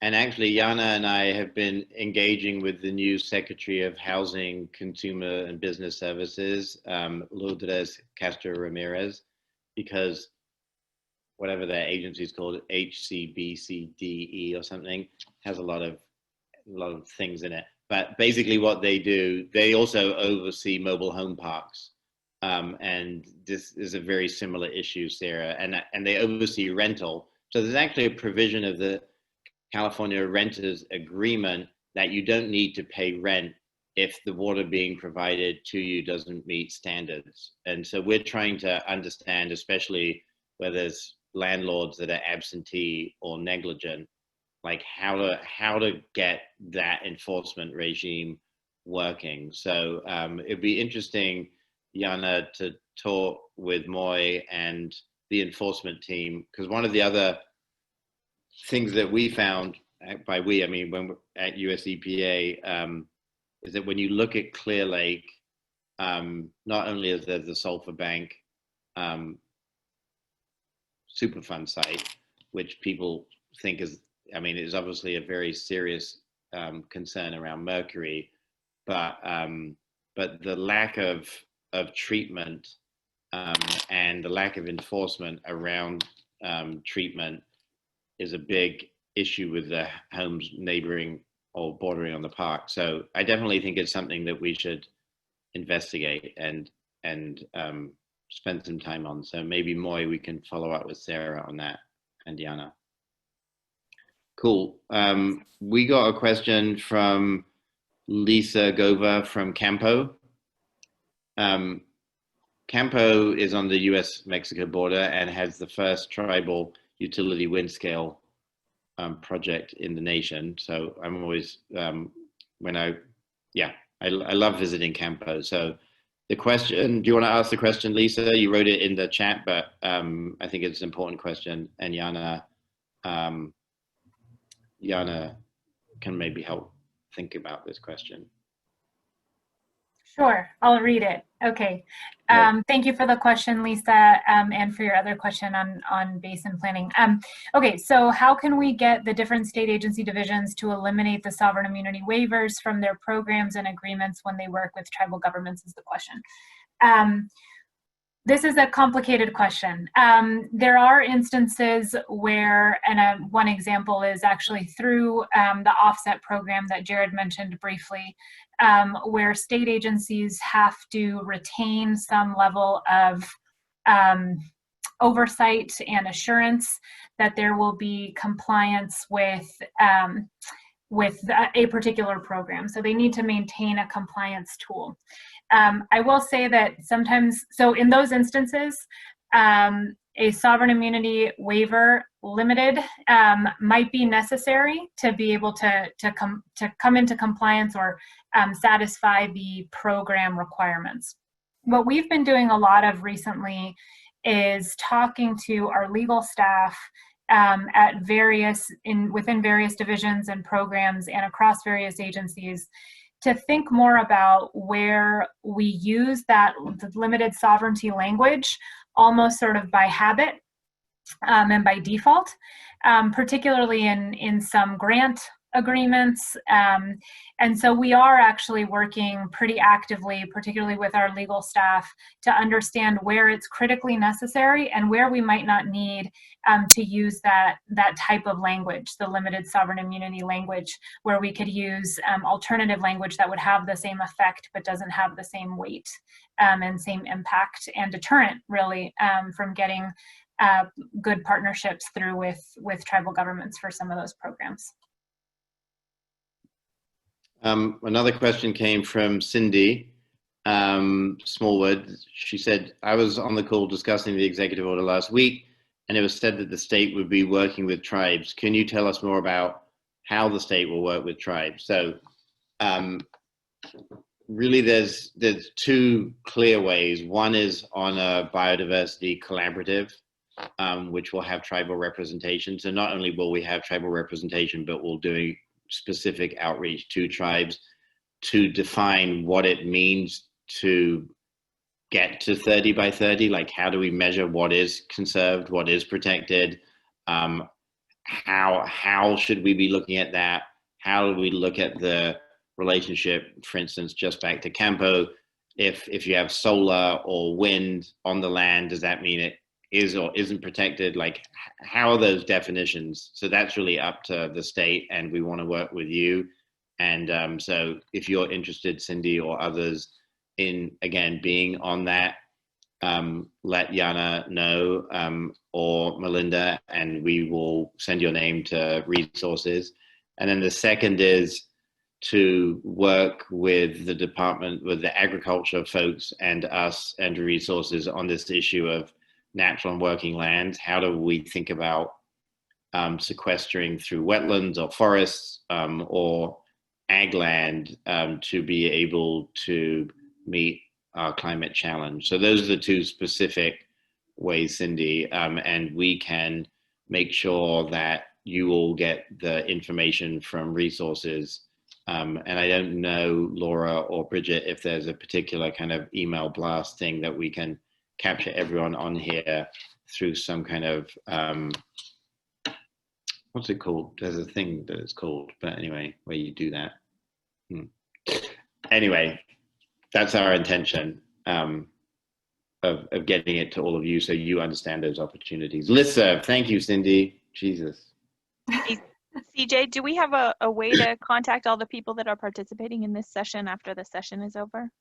And actually, Jana and I have been engaging with the new Secretary of Housing, Consumer and Business Services, Lourdes Castro Ramirez, because whatever their agency is called, HCBCDE or something, has a lot of things in it. But basically what they do, they also oversee mobile home parks. And this is a very similar issue, Sarah, and they oversee rental. So there's actually a provision of the California Renters Agreement that you don't need to pay rent if the water being provided to you doesn't meet standards. And so we're trying to understand, especially where there's landlords that are absentee or negligent, like how to get that enforcement regime working. So it'd be interesting, Jana, to talk with Moy and the enforcement team, because one of the other things that we found, by we, I mean, when we're at US EPA, is that when you look at Clear Lake, not only is there the Sulphur Bank Superfund site, which people think is, I mean, is obviously a very serious concern around mercury, but the lack of treatment and the lack of enforcement around treatment is a big issue with the homes neighboring or bordering on the park. So I definitely think it's something that we should investigate and spend some time on. So maybe Moy, we can follow up with Sarah on that, and Diana. Cool. We got a question from Lisa Gova from Campo. Campo is on the US-Mexico border and has the first tribal utility wind scale project in the nation. So I'm always, I love visiting Campo. So the question, do you want to ask the question, Lisa? You wrote it in the chat, but I think it's an important question. And Jana can maybe help think about this question. Sure, I'll read it. Okay. Thank you for the question, Lisa, and for your other question on basin planning. Okay, so how can we get the different state agency divisions to eliminate the sovereign immunity waivers from their programs and agreements when they work with tribal governments is the question. This is a complicated question. There are instances where, and one example is actually through the offset program that Jared mentioned briefly, where state agencies have to retain some level of oversight and assurance that there will be compliance with a particular program. So they need to maintain a compliance tool. I will say that sometimes, so in those instances, a sovereign immunity waiver limited might be necessary to be able to come into compliance or satisfy the program requirements. What we've been doing a lot of recently is talking to our legal staff at within various divisions and programs and across various agencies to think more about where we use that limited sovereignty language almost sort of by habit and by default, particularly in some grant agreements. And so we are actually working pretty actively, particularly with our legal staff, to understand where it's critically necessary and where we might not need to use that type of language, the limited sovereign immunity language, where we could use alternative language that would have the same effect but doesn't have the same weight and same impact and deterrent, really, from getting good partnerships through with tribal governments for some of those programs. Another question came from Cindy Smallwood. She said, I was on the call discussing the executive order last week, and it was said that the state would be working with tribes. Can you tell us more about how the state will work with tribes? So really there's two clear ways. One is on a biodiversity collaborative, which will have tribal representation. So not only will we have tribal representation, but we'll do specific outreach to tribes to define what it means to get to 30 by 30. Like, how do we measure what is conserved, what is protected? How should we be looking at that? How do we look at the relationship, for instance, just back to Campo, if you have solar or wind on the land, does that mean it is or isn't protected? Like, how are those definitions? So that's really up to the state, and we want to work with you. And so if you're interested, Cindy or others, in, again, being on that, let Yana know, or Melinda, and we will send your name to resources. And then the second is to work with the department, with the agriculture folks and us and resources on this issue of natural and working lands. How do we think about sequestering through wetlands or forests or ag land to be able to meet our climate challenge? So those are the two specific ways, Cindy, and we can make sure that you will get the information from resources. And I don't know, Laura or Bridget, if there's a particular kind of email blast thing that we can capture everyone on here through some kind of, what's it called? There's a thing that it's called, but anyway, where you do that. Anyway, that's our intention of getting it to all of you so you understand those opportunities. Listserv, thank you, Cindy. Jesus. CJ, do we have a way to contact all the people that are participating in this session after the session is over?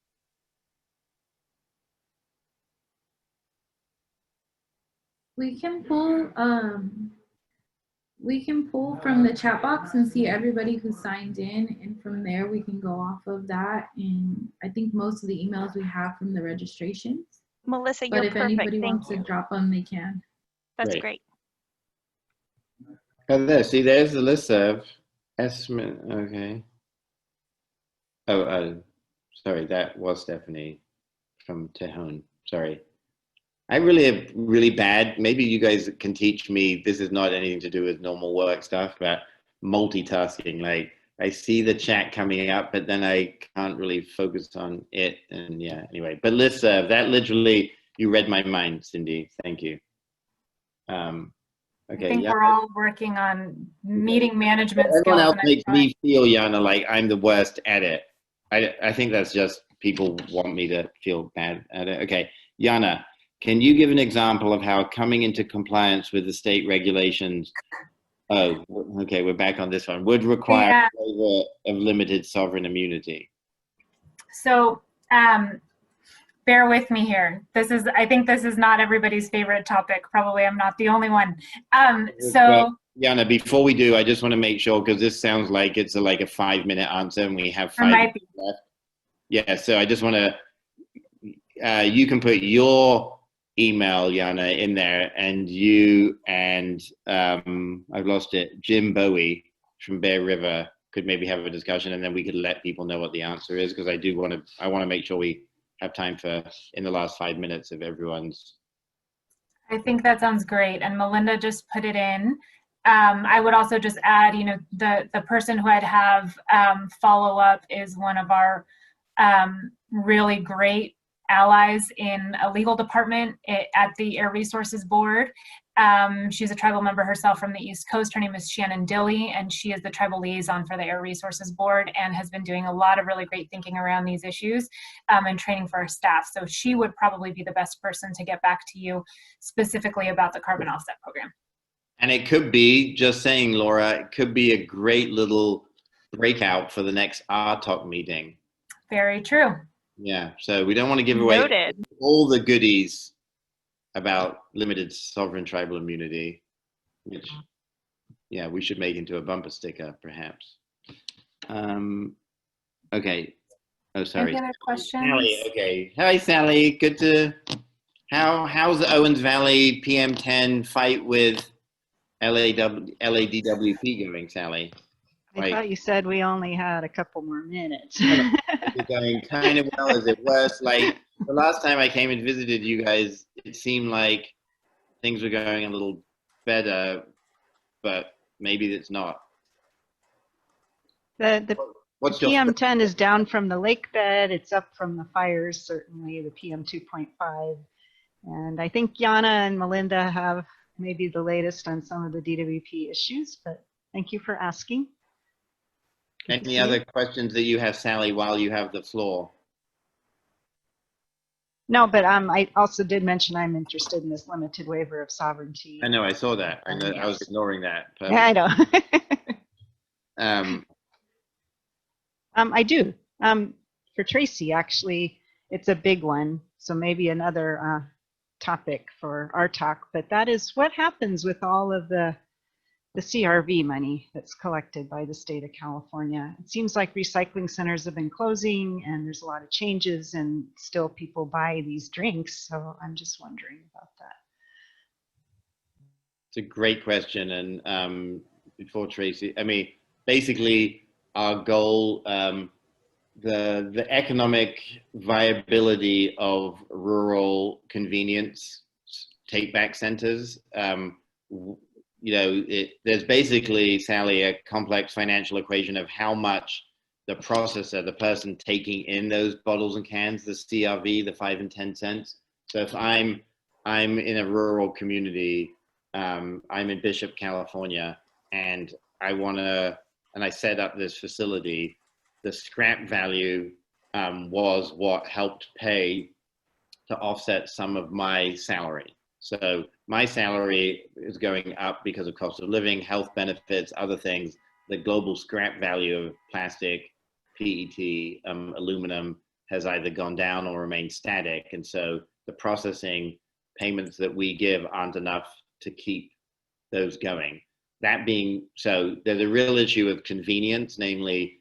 We can pull from the chat box and see everybody who signed in, and from there we can go off of that. And I think most of the emails we have from the registrations. Melissa, but you're if perfect. anybody Thank wants you. to drop them, they can. That's great. Oh, there, see, there's the listserv. Estimate, okay. Oh, sorry, that was Stephanie from Tejon. Sorry. I really am really bad. Maybe you guys can teach me. This is not anything to do with normal work stuff, but multitasking. Like, I see the chat coming up, but then I can't really focus on it. And yeah, anyway, but listserv, that literally, you read my mind, Cindy. Thank you. Okay, I think yeah. we're all working on meeting management Everyone skills. else makes me feel, Yana, like I'm the worst at it. I think that's just people want me to feel bad at it. Okay, Yana, can you give an example of how coming into compliance with the state regulations, oh, okay, we're back on this one, would require a waiver of limited sovereign immunity? So bear with me here. I think this is not everybody's favorite topic. Probably I'm not the only one. Well, Yana, before we do, I just want to make sure, because this sounds like it's like a 5-minute answer and we have 5 minutes left. Yeah, so I just want to, you can put your email, Yana, in there, and you and I've lost it, Jim Bowie from Bear River could maybe have a discussion, and then we could let people know what the answer is, because I want to make sure we have time for, in the last 5 minutes, of everyone's. I think that sounds great, and Melinda just put it in. I would also just add, you know, the person who I'd have follow up is one of our really great allies in a legal department at the Air Resources Board. She's a tribal member herself from the East Coast. Her name is Shannon Dilley, and she is the tribal liaison for the Air Resources Board and has been doing a lot of really great thinking around these issues and training for her staff. So she would probably be the best person to get back to you specifically about the carbon offset program. And it could be, just saying, Laura, it could be a great little breakout for the next RTOC meeting. Very true. Yeah, so we don't want to give away all the goodies about limited sovereign tribal immunity, which, yeah, we should make into a bumper sticker, perhaps. Okay. Oh, sorry. Any other questions? Sally, okay. Hi, Sally. Good to. How's the Owens Valley PM10 fight with LADWP going, Sally? I thought you said we only had a couple more minutes. It's going kind of well. Is it worse? Like the last time I came and visited you guys, it seemed like things were going a little better, but maybe it's not. The PM10 is down from the lake bed. It's up from the fires, certainly the PM 2.5. And I think Jana and Melinda have maybe the latest on some of the DWP issues, but thank you for asking. Any other questions that you have, Sally, while you have the floor? No, but I also did mention I'm interested in this limited waiver of sovereignty. I know, I saw that. I know, Yes. I was ignoring that. Yeah, I know. I do. For Tracy, actually, it's a big one. So maybe another topic for our talk, but that is what happens with all of the CRV money that's collected by the state of California. It seems like recycling centers have been closing and there's a lot of changes and still people buy these drinks. So I'm just wondering about that. It's a great question. And before Tracy, I mean, basically our goal, the economic viability of rural convenience take-back centers, you know, there's basically, Sally, a complex financial equation of how much the processor, the person taking in those bottles and cans, the CRV, the 5 and 10 cents. So if I'm in a rural community, I'm in Bishop, California, and I set up this facility, the scrap value was what helped pay to offset some of my salary. So my salary is going up because of cost of living, health benefits, other things. The global scrap value of plastic, PET, aluminum has either gone down or remained static. And so the processing payments that we give aren't enough to keep those going. That being so, there's a real issue of convenience, namely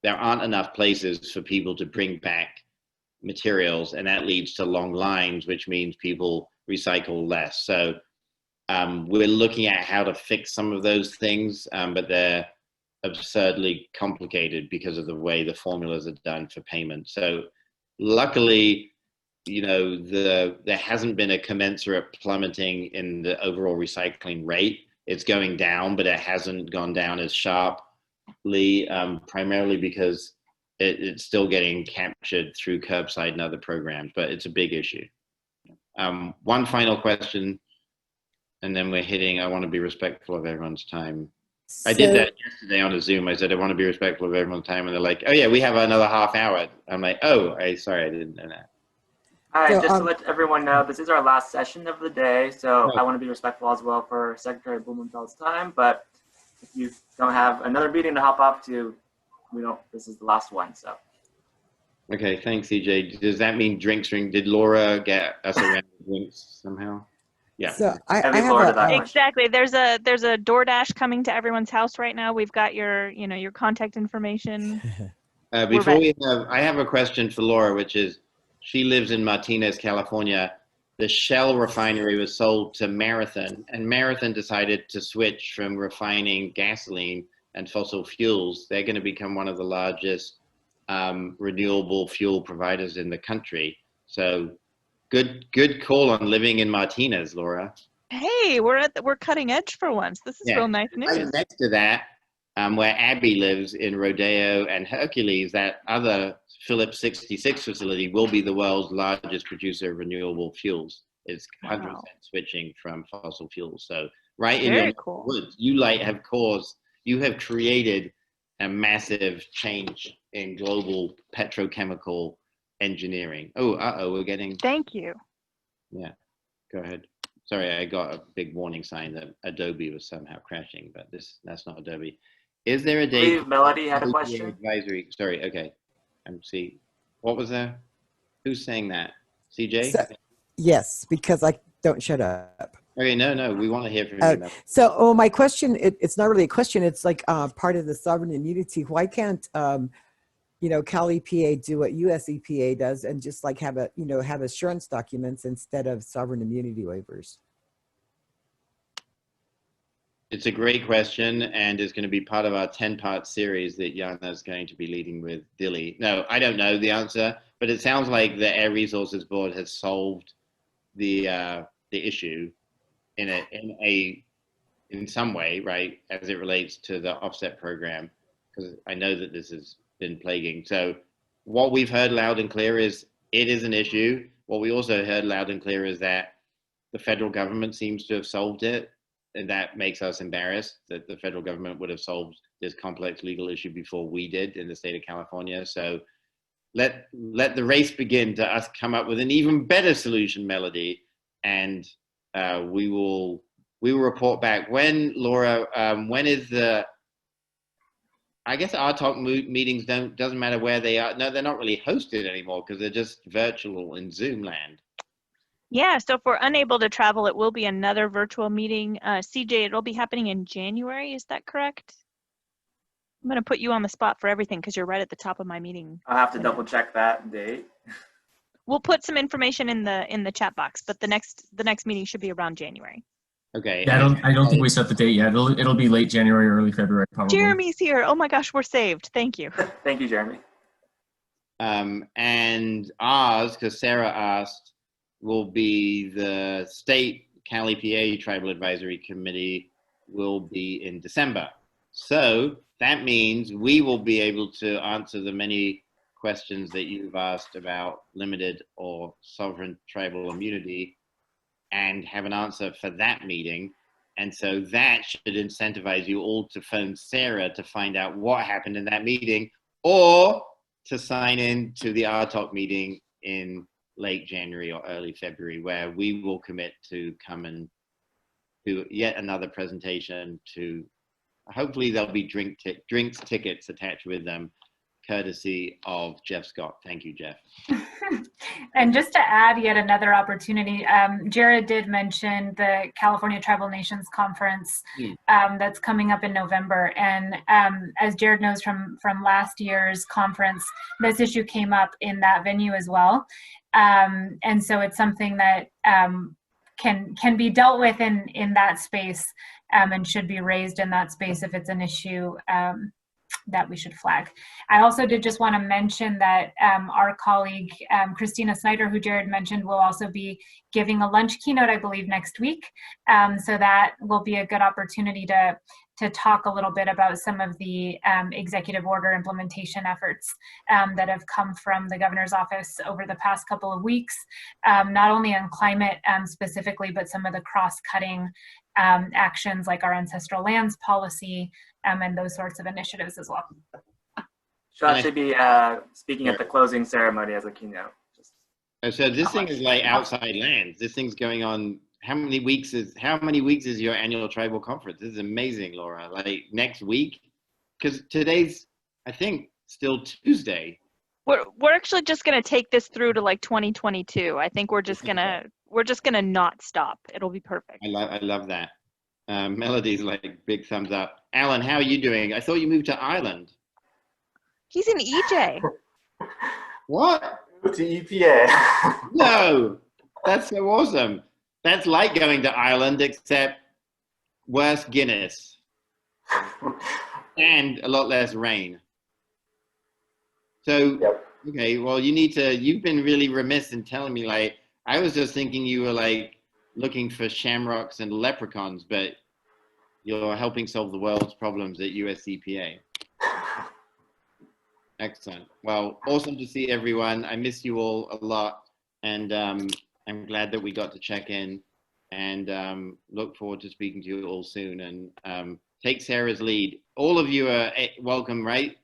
there aren't enough places for people to bring back materials, and that leads to long lines, which means people recycle less. So we're looking at how to fix some of those things, but they're absurdly complicated because of the way the formulas are done for payment. So luckily, you know, there hasn't been a commensurate plummeting in the overall recycling rate. It's going down, but it hasn't gone down as sharply, primarily because it's still getting captured through curbside and other programs, but it's a big issue. One final question, and then I want to be respectful of everyone's time. I did that yesterday on a Zoom. I said, I want to be respectful of everyone's time. And they're like, oh yeah, we have another half hour. I'm like, oh, sorry, I didn't know that. Hi, just to let everyone know, this is our last session of the day. So I want to be respectful as well for Secretary Blumenfeld's time. But if you don't have another meeting to hop off to, this is the last one, so. Okay, thanks, EJ. Does that mean drinks? Did Laura get us around drinks somehow? Yeah. So I have exactly. There's a DoorDash coming to everyone's house right now. We've got your contact information. I have a question for Laura, which is, she lives in Martinez, California. The Shell refinery was sold to Marathon, and Marathon decided to switch from refining gasoline and fossil fuels. They're going to become one of the largest renewable fuel providers in the country. So good call on living in Martinez, Laura. Hey, we're cutting edge for once. This is real nice news. Right next to that, where Abby lives in Rodeo and Hercules, that other Phillips 66 facility will be the world's largest producer of renewable fuels. It's 100% switching from fossil fuels. So right in your woods, you have created a massive change in global petrochemical engineering. We're getting. Thank you. Yeah, go ahead. Sorry, I got a big warning sign that Adobe was somehow crashing, but that's not Adobe. Is there a date? I believe Melody had a question. Advisory. Sorry. Okay. MC. What was there? Who's saying that? CJ? Yes, because I don't shut up. Okay. No. We want to hear from you. So, my question, it's not really a question. It's like part of the sovereign immunity. Why can't, CalEPA do what US EPA does and just like have assurance documents instead of sovereign immunity waivers? It's a great question, and it's going to be part of our 10-part series that Jana is going to be leading with Dilly. No, I don't know the answer, but it sounds like the Air Resources Board has solved the issue in some way, right, as it relates to the offset program, because I know that this has been plaguing. So what we've heard loud and clear is it is an issue. What we also heard loud and clear is that the federal government seems to have solved it, and that makes us embarrassed that the federal government would have solved this complex legal issue before we did in the state of California. So let the race begin to us come up with an even better solution, Melody, and we will report back. When, Laura, when is the, I guess our talk meetings doesn't matter where they are. No, they're not really hosted anymore because they're just virtual in Zoom land. Yeah, so if we're unable to travel, it will be another virtual meeting. CJ, it'll be happening in January, is that correct? I'm gonna put you on the spot for everything because you're right at the top of my meeting. I'll have to double check that date. We'll put some information in the chat box, but the next meeting should be around January. Okay. Yeah, I don't think we set the date yet. It'll be late January, early February probably. Jeremy's here. Oh my gosh, we're saved. Thank you. Thank you, Jeremy. And ours, because Sarah asked, will be the state CalEPA Tribal Advisory Committee will be in December. So that means we will be able to answer the many questions that you've asked about limited or sovereign tribal immunity and have an answer for that meeting. And so that should incentivize you all to phone Sarah to find out what happened in that meeting, or to sign in to the RTalk meeting in late January or early February, where we will commit to come and do yet another presentation. To hopefully there'll be drinks tickets attached with them, courtesy of Jeff Scott. Thank you, Jeff. And just to add yet another opportunity, Jared did mention the California Tribal Nations Conference that's coming up in November. And as Jared knows from last year's conference, this issue came up in that venue as well. And so it's something that can be dealt with in that space and should be raised in that space if it's an issue that we should flag. I also did just want to mention that our colleague, Christina Snyder, who Jared mentioned, will also be giving a lunch keynote, I believe, next week. So that will be a good opportunity to talk a little bit about some of the executive order implementation efforts that have come from the governor's office over the past couple of weeks, not only on climate specifically, but some of the cross-cutting actions like our ancestral lands policy and those sorts of initiatives as well. She'll actually be speaking at the closing ceremony as a keynote. So this thing is like outside lands. This thing's going on. How many weeks is your annual tribal conference? This is amazing, Laura. Like next week, because today's, I think, still Tuesday. We're actually just gonna take this through to like 2022. I think we're just gonna not stop. It'll be perfect. I love that. Melody's like big thumbs up. Alan, how are you doing? I thought you moved to Ireland. He's an EJ. What? To EPA. No, that's so awesome. That's like going to Ireland, except worse Guinness and a lot less rain. So, okay, well, you've been really remiss in telling me, like, I was just thinking you were like looking for shamrocks and leprechauns, but you're helping solve the world's problems at US EPA. Excellent. Well, awesome to see everyone. I miss you all a lot, and I'm glad that we got to check in, and look forward to speaking to you all soon. And take Sarah's lead. All of you are welcome, right,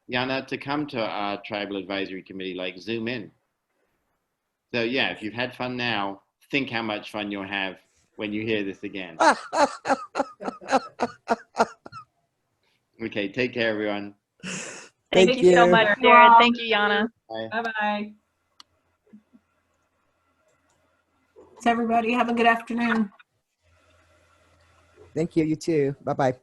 Jana, to come to our Tribal Advisory Committee, like Zoom in. So yeah, if you've had fun now, think how much fun you'll have when you hear this again. Okay, take care, everyone. Thank you so much, Jared. Thank you, Jana. Bye. Bye-bye. Thanks, everybody. Have a good afternoon. Thank you. You too. Bye-bye.